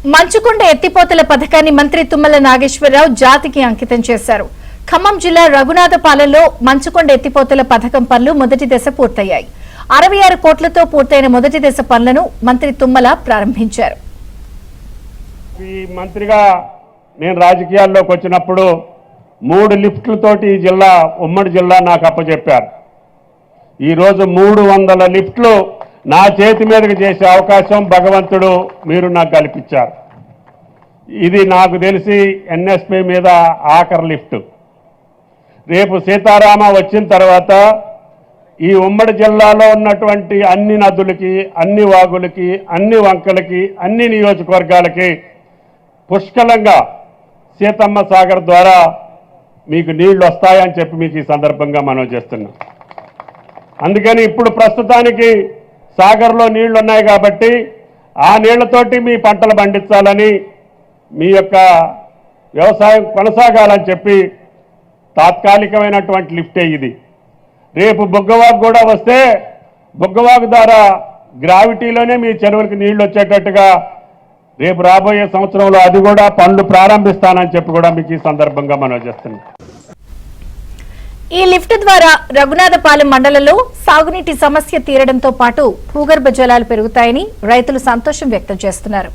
మంచుకొండ ఎత్తిపోతల పథకాన్ని మంత్రి తుమ్మల నాగేశ్వరరావు జాతికి అంకితం చేశారు. ఖమ్మం జిల్లా రఘునాథపాలెంలో మంచుకొండ ఎత్తిపోతల పథకం పనులు మొదటి దశ పూర్తయ్యాయి. 66 కోట్లతో పూర్తయిన మొదటి దశ పనులను మంత్రి తుమ్మల ప్రారంభించారు. ఈ మంత్రిగా నేను రాజకీయాల్లోకి వచ్చినప్పుడు 3 లిఫ్ట్లతోటి ఈ జిల్లా ఉమ్మడి జిల్లా నాకు అప్పచెప్పారు. ఈరోజు 300 లిఫ్ట్లు నా చేతి మీదకి చేసే అవకాశం భగవంతుడు మీరు నాకు కల్పించారు. ఇది నాకు తెలిసి ఎన్ఎస్పి మీద ఆఖరి లిఫ్ట్. రేపు సీతారామ వచ్చిన తర్వాత ఈ ఉమ్మడి జిల్లాలో ఉన్నటువంటి అన్ని నదులకి, అన్ని వాగులకి, అన్ని వంకలకి, అన్ని నియోజకవర్గాలకి పుష్కలంగా సీతమ్మ సాగర్ ద్వారా మీకు నీళ్లు వస్తాయని చెప్పి మీకు ఈ సందర్భంగా మనం చేస్తున్నాం. అందుకని ఇప్పుడు ప్రస్తుతానికి సాగర్లో నీళ్లు ఉన్నాయి కాబట్టి ఆ నీళ్లతోటి మీ పంటలు పండించాలని, మీ యొక్క వ్యవసాయం కొనసాగాలని చెప్పి తాత్కాలికమైనటువంటి లిఫ్టే ఇది. రేపు బుగ్గవాగు కూడా వస్తే బుగ్గవాగు ద్వారా గ్రావిటీలోనే మీ చెరువులకు నీళ్లు వచ్చేటట్టుగా రేపు రాబోయే సంవత్సరంలో అది కూడా పనులు ప్రారంభిస్తానని చెప్పి కూడా మీకు ఈ సందర్భంగా మనం చేస్తున్నాం. ఈ లిఫ్ట్ ద్వారా రఘునాథపాలెం మండలంలో సాగునీటి సమస్య తీరడంతో పాటు భూగర్భ జలాలు పెరుగుతాయని రైతులు సంతోషం వ్యక్తం చేస్తున్నారు.